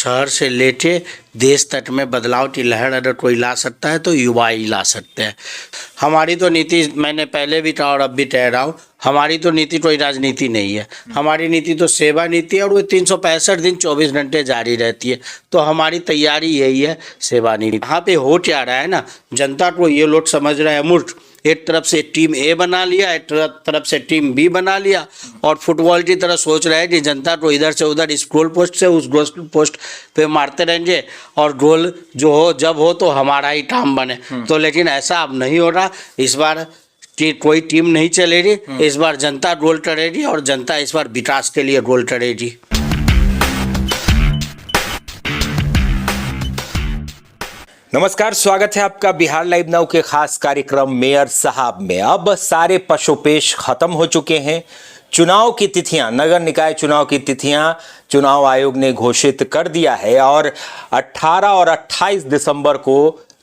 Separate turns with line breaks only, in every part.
शहर से लेके देश तक में बदलाव की लहर अगर कोई ला सकता है तो युवा ही ला सकते हैं। हमारी तो नीति, मैंने पहले भी कहा और अब भी कह रहा हूँ, हमारी तो नीति कोई राजनीति नहीं है। हमारी नीति तो सेवा नीति है और वो 365 दिन 24 घंटे जारी रहती है। तो हमारी तैयारी यही है, सेवा नीति। यहाँ पे हो क्या रहा है ना, जनता को ये लोग समझ रहे हैं मूर्ख। एक तरफ से टीम ए बना लिया, एक तरफ से टीम बी बना लिया और फुटबॉल की तरह सोच रहे हैं कि जनता को इधर से उधर इस गोल पोस्ट से उस गोल पोस्ट पे मारते रहेंगे और गोल जो हो जब हो तो हमारा ही काम बने। तो लेकिन ऐसा अब नहीं हो रहा। इस बार कोई टीम नहीं चलेगी, इस बार जनता गोल करेगी और जनता इस बार विकास के लिए गोल करेगी।
नमस्कार, स्वागत है आपका बिहार लाइव नाउ के खास कार्यक्रम मेयर साहब में। अब सारे पशुपेश खत्म हो चुके हैं। चुनाव की तिथियां, नगर निकाय चुनाव की तिथियां चुनाव आयोग ने घोषित कर दिया है और 18 और 28 दिसंबर को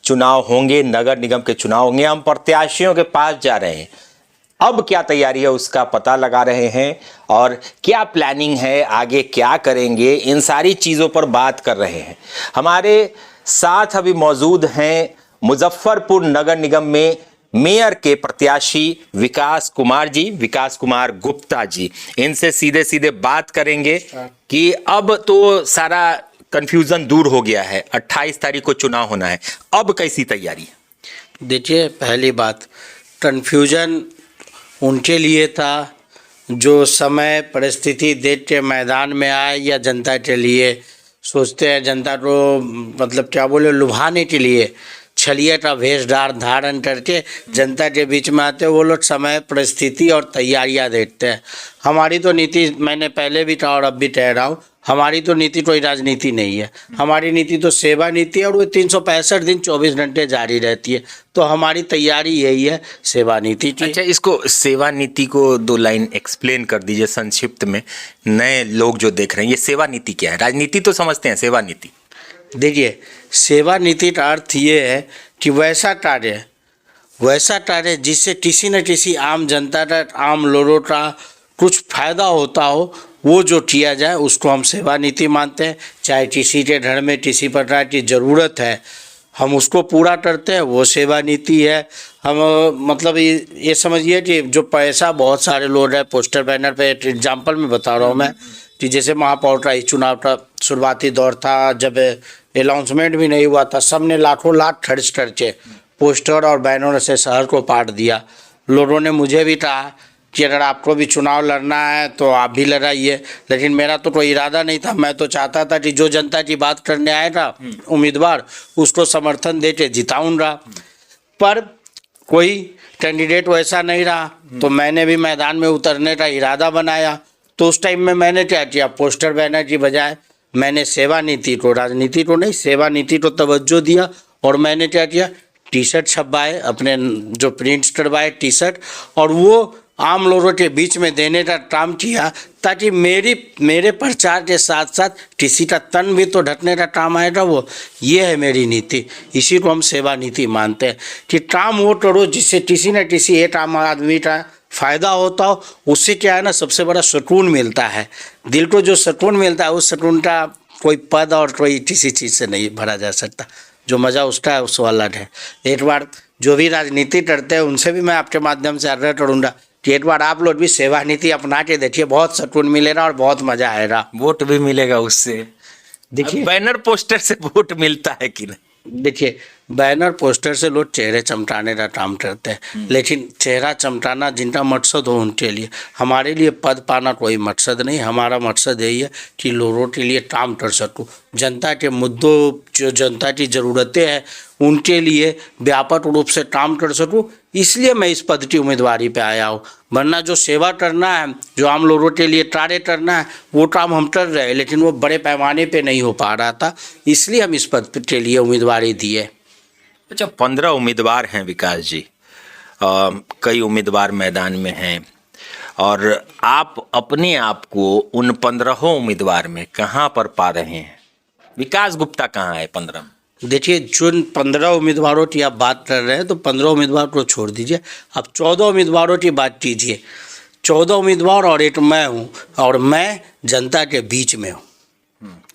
चुनाव होंगे, नगर निगम के चुनाव होंगे। हम प्रत्याशियों के पास जा रहे हैं, अब क्या तैयारी है उसका पता लगा रहे हैं और क्या प्लानिंग है, आगे क्या करेंगे, इन सारी चीज़ों पर बात कर रहे हैं। हमारे साथ अभी मौजूद हैं मुजफ्फरपुर नगर निगम में मेयर के प्रत्याशी विकास कुमार जी, विकास कुमार गुप्ता जी। इनसे सीधे सीधे बात करेंगे कि अब तो सारा कंफ्यूजन दूर हो गया है, 28 तारीख को चुनाव होना है, अब कैसी तैयारी है?
देखिए, पहली बात, कंफ्यूजन उनके लिए था जो समय परिस्थिति देख के मैदान में आए या जनता के लिए सोचते हैं, जनता को मतलब क्या बोले, लुभाने के लिए छलिए का भेष धारण करके जनता के बीच में आते हैं। वो लोग समय परिस्थिति और तैयारियां देखते हैं। हमारी तो नीति, मैंने पहले भी कहा और अब भी कह रहा हूँ, हमारी तो नीति कोई राजनीति नहीं है। हमारी नीति तो सेवा नीति है और वो 365 दिन 24 घंटे जारी रहती है। तो हमारी तैयारी यही है, सेवा नीति की।
अच्छा, इसको सेवा नीति को 2 लाइन एक्सप्लेन कर दीजिए संक्षिप्त में, नए लोग जो देख रहे हैं। ये सेवा नीति क्या है? राजनीति तो समझते हैं, सेवा नीति
देखिए, सेवा नीति का अर्थ ये है कि वैसा कार्य जिससे किसी न किसी आम जनता का, आम लोगों का कुछ फायदा होता हो, वो जो किया जाए उसको हम सेवा नीति मानते हैं। चाहे किसी के घर में किसी प्रकार की ज़रूरत है, हम उसको पूरा करते हैं, वो सेवा नीति है। हम मतलब ये समझिए कि जो पैसा बहुत सारे लोग हैं, पोस्टर बैनर पे, एग्जाम्पल में बता रहा हूँ मैं कि जैसे महापौर का चुनाव का शुरुआती दौर था, जब अनाउंसमेंट भी नहीं हुआ था, सब ने लाखों लाख खर्च करके पोस्टर और बैनर से शहर को पाट दिया। लोगों ने मुझे भी कहा कि अगर आपको भी चुनाव लड़ना है तो आप भी लड़ाइए, लेकिन मेरा तो कोई इरादा नहीं था। मैं तो चाहता था कि जो जनता की बात करने आएगा उम्मीदवार, उसको समर्थन दे के जिताऊंगा। पर कोई कैंडिडेट वैसा नहीं रहा, तो मैंने भी मैदान में उतरने का इरादा बनाया। तो उस टाइम में मैंने क्या किया, पोस्टर बैनर की बजाय मैंने सेवा नीति को, राजनीति को नहीं, सेवा नीति को तवज्जो दिया। और मैंने क्या किया, टी शर्ट छपवाए, अपने जो प्रिंट करवाए टी शर्ट, और वो आम लोगों के बीच में देने का काम किया, ताकि मेरे प्रचार के साथ साथ किसी का तन भी तो ढकने का काम आएगा। वो ये है मेरी नीति, इसी को हम सेवा नीति मानते हैं कि काम वो करो जिससे किसी न किसी एक आम आदमी का फ़ायदा होता हो। उससे क्या है ना, सबसे बड़ा सुकून मिलता है। दिल को जो सुकून मिलता है, उस सुकून का कोई पद और कोई किसी चीज़ से नहीं भरा जा सकता। जो मज़ा उसका है उसको अलग है। एक बार जो भी राजनीति करते हैं उनसे भी मैं आपके माध्यम से आग्रह करूँगा कि एक बार आप लोग भी सेवा नीति अपना के देखिए, बहुत सुकून मिलेगा और बहुत मज़ा आएगा।
वोट भी मिलेगा उससे। देखिए, बैनर पोस्टर से वोट मिलता है कि नहीं?
देखिए, बैनर पोस्टर से लोग चेहरे चमकाने का काम करते हैं, लेकिन चेहरा चमकाना जिनका मकसद हो उनके लिए। हमारे लिए पद पाना कोई मकसद नहीं। हमारा मकसद यही है कि लोगों के लिए काम कर सकूं, जनता के मुद्दों, जो जनता की ज़रूरतें हैं उनके लिए व्यापक रूप से काम कर सकूं। इसलिए मैं इस पद की उम्मीदवारी पे आया हूँ। वरना जो सेवा करना है, जो आम लोगों के लिए कार्य करना है, वो काम हम कर रहे हैं, लेकिन वो बड़े पैमाने पे नहीं हो पा रहा था। इसलिए हम इस पद के लिए उम्मीदवारी दिए।
अच्छा, 15 उम्मीदवार हैं विकास जी, कई उम्मीदवार मैदान में हैं, और आप अपने आप को उन 15 उम्मीदवार में कहाँ पर पा रहे हैं? विकास गुप्ता कहाँ है 15 में?
देखिए, जो 15 उम्मीदवारों की आप बात कर रहे हैं, तो 15 उम्मीदवार को छोड़ दीजिए, अब 14 उम्मीदवारों की बात कीजिए। 14 उम्मीदवार और एक मैं हूँ, और मैं जनता के बीच में हूँ।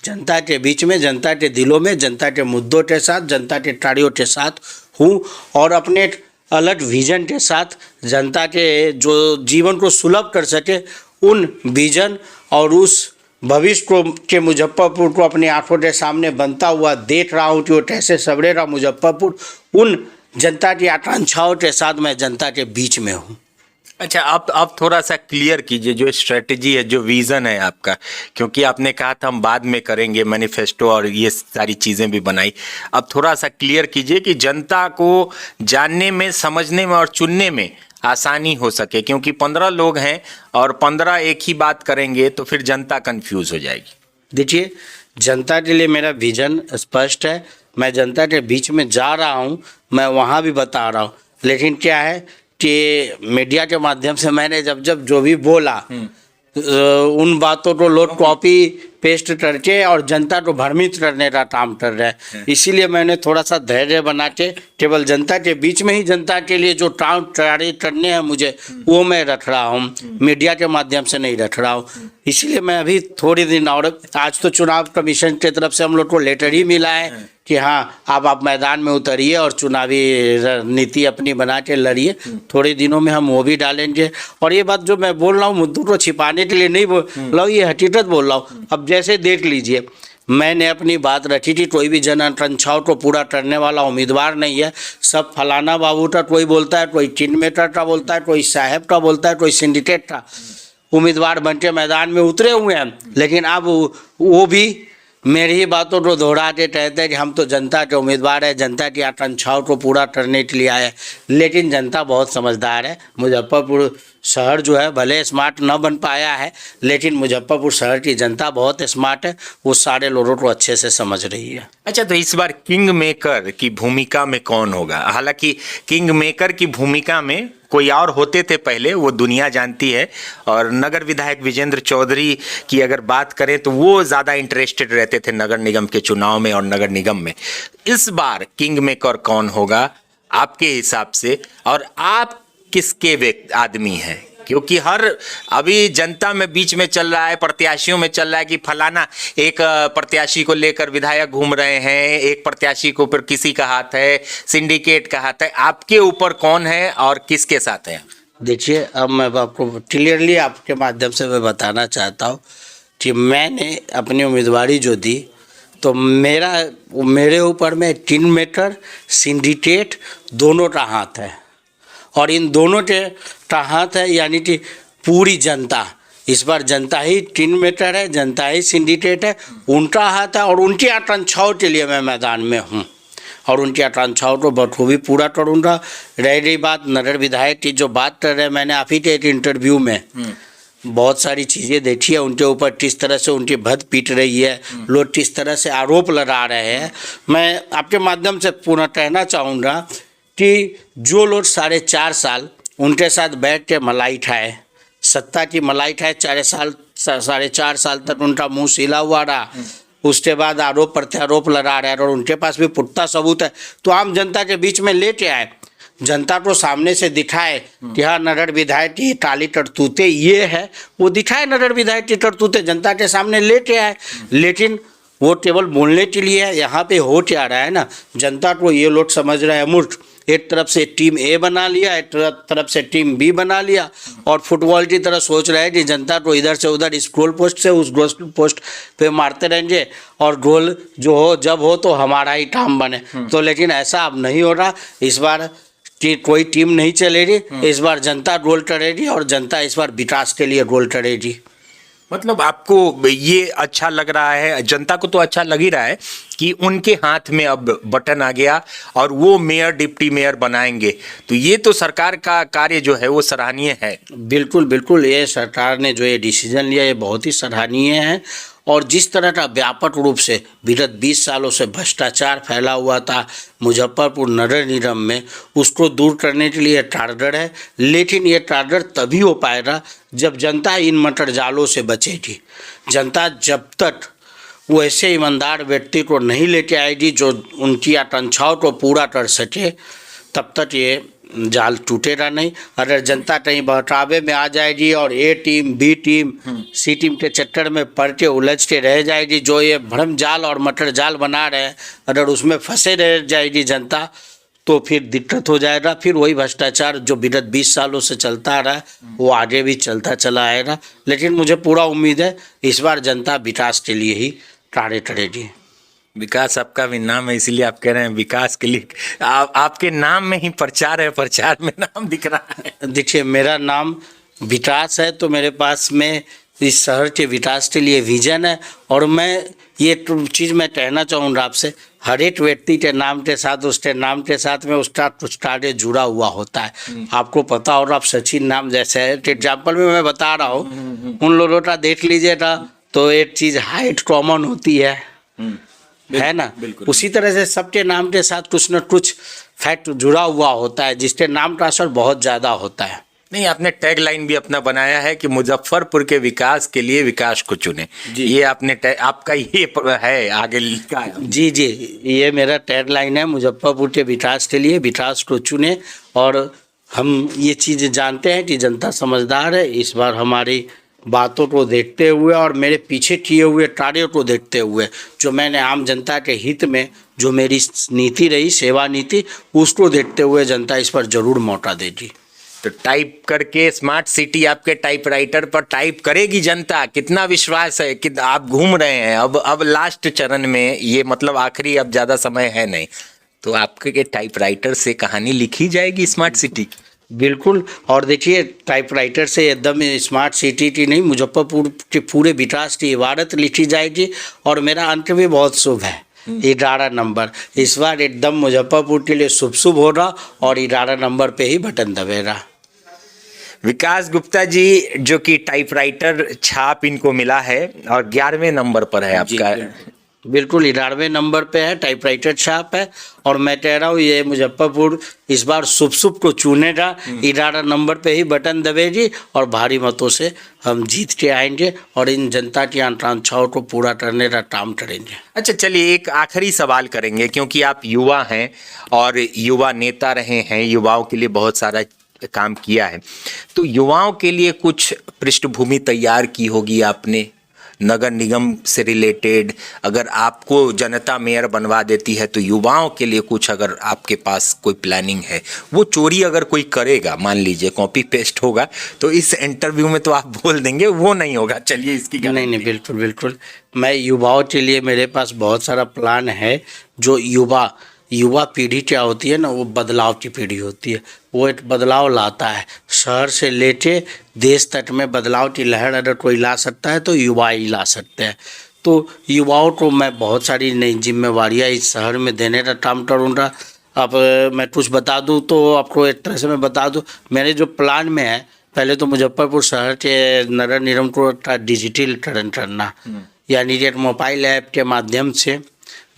जनता के बीच में, जनता के दिलों में, जनता के मुद्दों के साथ, जनता के कार्यों के साथ हूँ और अपने अलग विजन के साथ जनता के जो जीवन को सुलभ कर सके उन विजन और उस भविष्य को के मुजफ्फरपुर को अपनी आंखों के सामने बनता हुआ देख रहा हूँ कि वो कैसे सवरेगा मुजफ्फरपुर, उन जनता की आकांक्षाओं के साथ मैं जनता के बीच में हूँ।
अच्छा, आप थोड़ा सा क्लियर कीजिए जो स्ट्रेटजी है, जो विजन है आपका, क्योंकि आपने कहा था हम बाद में करेंगे, मैनिफेस्टो और ये सारी चीज़ें भी बनाई। अब थोड़ा सा क्लियर कीजिए कि जनता को जानने में, समझने में और चुनने में आसानी हो सके, क्योंकि 15 लोग हैं और 15 एक ही बात करेंगे तो फिर जनता कंफ्यूज हो जाएगी।
देखिए, जनता के लिए मेरा विजन स्पष्ट है। मैं जनता के बीच में जा रहा हूँ, मैं वहाँ भी बता रहा हूँ, लेकिन क्या है कि मीडिया के माध्यम से मैंने जब जो भी बोला उन बातों को लोग कॉपी पेस्ट करके और जनता को भ्रमित करने का काम कर रहे हैं। इसीलिए मैंने थोड़ा सा धैर्य बना के केवल जनता के बीच में ही जनता के लिए जो काम करने हैं मुझे वो मैं रख रहा हूँ, मीडिया के माध्यम से नहीं रख रहा हूँ। इसीलिए मैं अभी थोड़ी दिन, और आज तो चुनाव कमीशन की तरफ से हम लोग को लेटर ही मिला है कि हाँ आप मैदान में उतरिए और चुनावी नीति अपनी बना के लड़िए। थोड़े दिनों में हम वो भी डालेंगे। और ये बात जो मैं बोल रहा हूँ मुद्दों को छिपाने के लिए नहीं बोल रहा हूँ, ये हकीकत बोल रहा हूँ। अब जैसे देख लीजिए, मैंने अपनी बात रखी थी, कोई भी जन आकांक्षाओं को पूरा करने वाला उम्मीदवार नहीं है। सब फलाना बाबू का कोई बोलता है, कोई किंग मेकर का बोलता है, कोई साहब का बोलता है, कोई सिंडिकेट का उम्मीदवार बन के मैदान में उतरे हुए हैं। लेकिन अब वो भी मेरी ही बातों को दोहरा के कहते हैं कि हम तो जनता के उम्मीदवार है, जनता की आकांक्षाओं को पूरा करने के लिए आए। लेकिन जनता बहुत समझदार है। मुजफ्फरपुर शहर जो है भले स्मार्ट न बन पाया है, लेकिन मुजफ्फरपुर शहर की जनता बहुत स्मार्ट है, वो सारे लोगों को अच्छे से समझ रही है।
अच्छा, तो इस बार किंग मेकर की भूमिका में कौन होगा? हालांकि किंग मेकर की भूमिका में कोई और होते थे पहले, वो दुनिया जानती है। और नगर विधायक विजेंद्र चौधरी की अगर बात करें तो वो ज़्यादा इंटरेस्टेड रहते थे नगर निगम के चुनाव में और नगर निगम में। इस बार किंग मेकर कौन होगा आपके हिसाब से, और आप किसके आदमी हैं? क्योंकि अभी जनता में बीच में चल रहा है, प्रत्याशियों में चल रहा है कि फलाना एक प्रत्याशी को लेकर विधायक घूम रहे हैं, एक प्रत्याशी के ऊपर किसी का हाथ है, सिंडिकेट का हाथ है। आपके ऊपर कौन है और किसके साथ है?
देखिए, अब मैं आपको क्लियरली आपके माध्यम से मैं बताना चाहता हूँ कि मैंने अपनी उम्मीदवारी जो दी तो मेरे ऊपर में किंग मेकर, सिंडिकेट दोनों का हाथ है। और इन दोनों का हाथ है, यानी कि पूरी जनता। इस बार जनता ही किंग मेकर है, जनता ही सिंडिकेट है, उनका हाथ है। और उनकी आकांक्षाओं के लिए मैं मैदान में हूँ और उनकी आकांक्षाओं को बखूबी पूरा करूँगा। रह गई बात नगर विधायक की, जो बात कर रहे हैं, मैंने आप ही के एक इंटरव्यू में बहुत सारी चीज़ें देखी है। उनके ऊपर किस तरह से उनकी भद पीट रही है, लोग किस तरह से आरोप लगा रहे हैं। मैं आपके माध्यम से पूरा कहना चाहूँगा कि जो लोग 4.5 साल उनके साथ बैठ के मलाई खाए, सत्ता की मलाई खाए, 4.5 साल तक उनका मुंह सिला हुआ रहा, उसके बाद आरोप प्रत्यारोप लगा रहे हैं और उनके पास भी पुख्ता सबूत है, तो आम जनता के बीच में लेके आए, जनता को सामने से दिखाए कि हाँ नगर विधायक की काली करतूतें ये है, वो दिखाए नगर विधायक की करतूतें जनता के सामने लेके आए। लेकिन वो केवल बोलने के लिए है। यहाँ पे हो क्या रहा है ना, जनता को ये लोग समझ रहे हैं मूर्ख। एक तरफ से टीम ए बना लिया, एक तरफ से टीम बी बना लिया और फुटबॉल की तरह सोच रहे हैं कि जनता को इधर से उधर इस गोल पोस्ट से उस गोल पोस्ट पे मारते रहेंगे और गोल जो हो जब हो तो हमारा ही काम बने। तो लेकिन ऐसा अब नहीं हो रहा। इस बार कोई टीम नहीं चलेगी, इस बार जनता गोल करेगी और जनता इस बार विकास के लिए गोल करेगी।
मतलब आपको ये अच्छा लग रहा है, जनता को तो अच्छा लग ही रहा है कि उनके हाथ में अब बटन आ गया और वो मेयर डिप्टी मेयर बनाएंगे, तो ये तो सरकार का कार्य जो है वो सराहनीय है।
बिल्कुल बिल्कुल, ये सरकार ने जो ये डिसीजन लिया ये बहुत ही सराहनीय है। और जिस तरह का व्यापक रूप से विगत 20 सालों से भ्रष्टाचार फैला हुआ था मुजफ्फरपुर नगर निगम में, उसको दूर करने के लिए टारगेट है। लेकिन ये टारगेट तभी हो पाएगा जब जनता इन मटर जालों से बचेगी। जनता जब तक वो ऐसे ईमानदार व्यक्ति को नहीं लेके आएगी जो उनकी आकांक्षाओं को पूरा कर सके, तब तक ये जाल टूटेगा नहीं। अगर जनता कहीं बहकावे में आ जाएगी और ए टीम बी टीम सी टीम के चक्कर में पड़ के उलझ के रह जाएगी, जो ये भ्रम जाल और मटर जाल बना रहे हैं, अगर उसमें फंसे रह जाएगी जनता, तो फिर दिक्कत हो जाएगा। फिर वही भ्रष्टाचार जो विगत 20 सालों से चलता आ रहा है वो आगे भी चलता चला आएगा। लेकिन मुझे पूरा उम्मीद है इस बार जनता विकास के लिए ही कार्य करेगी।
विकास आपका भी नाम है, इसीलिए आप कह रहे हैं विकास के लिए। आपके नाम में ही प्रचार है, प्रचार में नाम दिख रहा है।
देखिए, मेरा नाम विकास है, तो मेरे पास में इस शहर के विकास के लिए विजन है। और मैं ये चीज़ मैं कहना चाहूँगा आपसे, हर एक व्यक्ति के नाम के साथ, उसके नाम के साथ में उसका कुछ कार्य जुड़ा हुआ होता है। आपको पता होगा, आप सचिन नाम जैसे है एग्जाम्पल में मैं बता रहा हूँ, उन लोगों का देख लीजिएगा तो एक चीज़ हाइट कॉमन होती है ना। उसी तरह से सबके नाम के साथ कुछ न कुछ फैक्ट जुड़ा हुआ होता है, जिसके नाम का असर बहुत ज़्यादा होता है।
नहीं, आपने टैग लाइन भी अपना बनाया है कि मुजफ्फरपुर के विकास के लिए विकास को चुने। ये आपने आपका ये है आगे लिखा है।
जी जी, ये मेरा टैग लाइन है, मुजफ्फरपुर के विकास के लिए विकास को चुने। और हम ये चीज़ जानते हैं कि जनता समझदार है। इस बार हमारी बातों को देखते हुए और मेरे पीछे किए हुए कार्यों को देखते हुए, जो मैंने आम जनता के हित में जो मेरी नीति रही, सेवा नीति, उसको देखते हुए जनता इस पर जरूर मौका देगी।
तो टाइप करके स्मार्ट सिटी आपके टाइपराइटर पर टाइप करेगी जनता। कितना विश्वास है कि आप घूम रहे हैं अब लास्ट चरण में, ये मतलब आखिरी, अब ज़्यादा समय है नहीं, तो आपके टाइपराइटर से कहानी लिखी जाएगी स्मार्ट सिटी।
बिल्कुल। और देखिए, टाइपराइटर से एकदम स्मार्ट सिटी की नहीं, मुजफ्फरपुर के पूरे विकास की इबारत लिखी जाएगी। और मेरा अंक भी बहुत शुभ है, 11 नंबर इस बार एकदम मुजफ्फरपुर के लिए शुभ शुभ होगा और 11 नंबर पे ही बटन दबेगा।
विकास गुप्ता जी, जो कि टाइपराइटर छाप इनको मिला है और 11वें नंबर पर है आपका।
बिल्कुल 11वें नंबर पे है, टाइपराइटर छाप है। और मैं कह रहा हूँ ये मुजफ्फरपुर इस बार शुभ शुभ को चुनेगा, 11 नंबर पे ही बटन दबेगी और भारी मतों से हम जीत के आएंगे और इन जनता की आकांक्षाओं को पूरा करने का काम करेंगे।
अच्छा, चलिए एक आखिरी सवाल करेंगे, क्योंकि आप युवा हैं और युवा नेता रहे हैं, युवाओं के लिए बहुत सारा काम किया है, तो युवाओं के लिए कुछ पृष्ठभूमि तैयार की होगी आपने नगर निगम से रिलेटेड। अगर आपको जनता मेयर बनवा देती है तो युवाओं के लिए कुछ, अगर आपके पास कोई प्लानिंग है, वो चोरी अगर कोई करेगा, मान लीजिए कॉपी पेस्ट होगा, तो इस इंटरव्यू में तो आप बोल देंगे वो नहीं होगा। चलिए इसकी
नहीं, बिल्कुल बिल्कुल, मैं युवाओं के लिए मेरे पास बहुत सारा प्लान है। जो युवा पीढ़ी क्या होती है ना, वो बदलाव की पीढ़ी होती है, वो एक बदलाव लाता है। शहर से लेके देश तक में बदलाव की लहर अगर कोई ला सकता है तो युवा ही ला सकते हैं। तो युवाओं को मैं बहुत सारी नई जिम्मेवारियां इस शहर में देने का काम करूँगा। अब मैं कुछ बता दूं तो आपको एक तरह से मैं बता दूं, मेरे जो प्लान में है, पहले तो मुजफ्फरपुर शहर के नगर निगम को डिजिटलीकरण करना, यानी कि एक मोबाइल ऐप के माध्यम से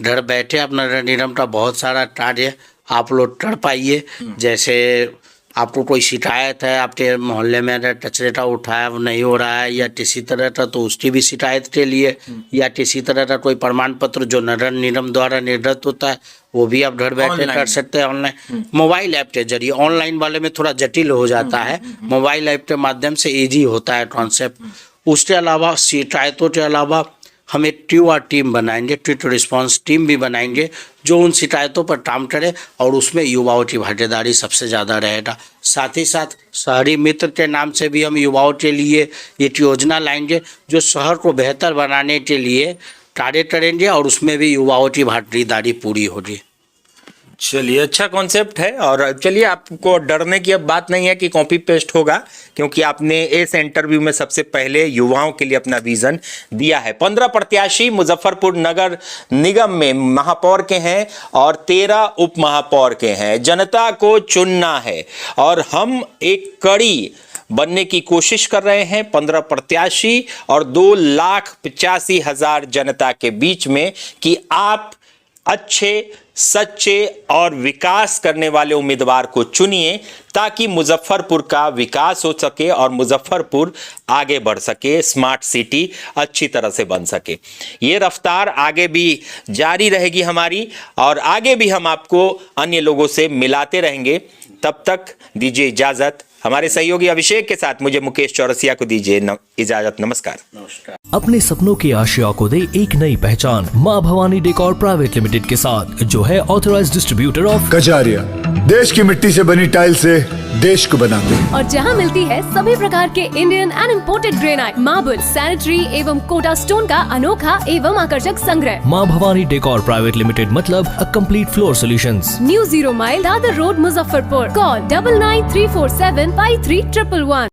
घर बैठे अपना नगर निगम का बहुत सारा कार्य आप लोग कर पाइए। जैसे आपको कोई शिकायत है, आपके मोहल्ले में अगर कचरे का उठाव नहीं हो रहा है या किसी तरह का, तो उसकी भी शिकायत के लिए, या किसी तरह का कोई प्रमाण पत्र जो नगर निगम द्वारा निर्गत होता है, वो भी आप घर बैठे कर सकते हैं ऑनलाइन, मोबाइल ऐप के जरिए। ऑनलाइन वाले में थोड़ा जटिल हो जाता है, मोबाइल ऐप के माध्यम से ईजी होता है कॉन्सेप्ट। उसके अलावा शिकायतों के अलावा हम एक QR टीम बनाएंगे, क्विक रिस्पांस टीम भी बनाएंगे, जो उन शिकायतों पर काम करे और उसमें युवाओं की भागीदारी सबसे ज़्यादा रहेगा। साथ ही साथ शहरी मित्र के नाम से भी हम युवाओं के लिए एक योजना लाएंगे, जो शहर को बेहतर बनाने के लिए कार्य करेंगे और उसमें भी युवाओं की भागीदारी पूरी होगी।
चलिए, अच्छा कॉन्सेप्ट है। और चलिए, आपको डरने की अब बात नहीं है कि कॉपी पेस्ट होगा, क्योंकि आपने इस इंटरव्यू में सबसे पहले युवाओं के लिए अपना विजन दिया है। 15 प्रत्याशी मुजफ्फरपुर नगर निगम में महापौर के हैं और 13 उप महापौर के हैं। जनता को चुनना है और हम एक कड़ी बनने की कोशिश कर रहे हैं, 15 प्रत्याशी और 2,85,000 जनता के बीच में, कि आप अच्छे, सच्चे और विकास करने वाले उम्मीदवार को चुनिए, ताकि मुजफ्फरपुर का विकास हो सके और मुजफ्फरपुर आगे बढ़ सके, स्मार्ट सिटी अच्छी तरह से बन सके। ये रफ्तार आगे भी जारी रहेगी हमारी, और आगे भी हम आपको अन्य लोगों से मिलाते रहेंगे। तब तक दीजिए इजाजत। हमारे सहयोगी अभिषेक के साथ मुझे मुकेश चौरसिया को दीजिए इजाजत। नमस्कार।
नमस्कार।
अपने सपनों की आशिया को दे एक नई पहचान माँ भवानी डेकोर प्राइवेट लिमिटेड के साथ, जो है ऑथराइज्ड डिस्ट्रीब्यूटर ऑफ
कजारिया। देश की मिट्टी से बनी टाइल से देश को बनाते हैं।
और जहां मिलती है सभी प्रकार के Indian and imported granite, marble, sanitary एवं कोटा स्टोन का अनोखा एवं आकर्षक संग्रह।
माँ भवानी डेकोर प्राइवेट लिमिटेड मतलब a complete floor solutions.
New 0 mile Dadar road, Muzaffarpur. Call 9934753111।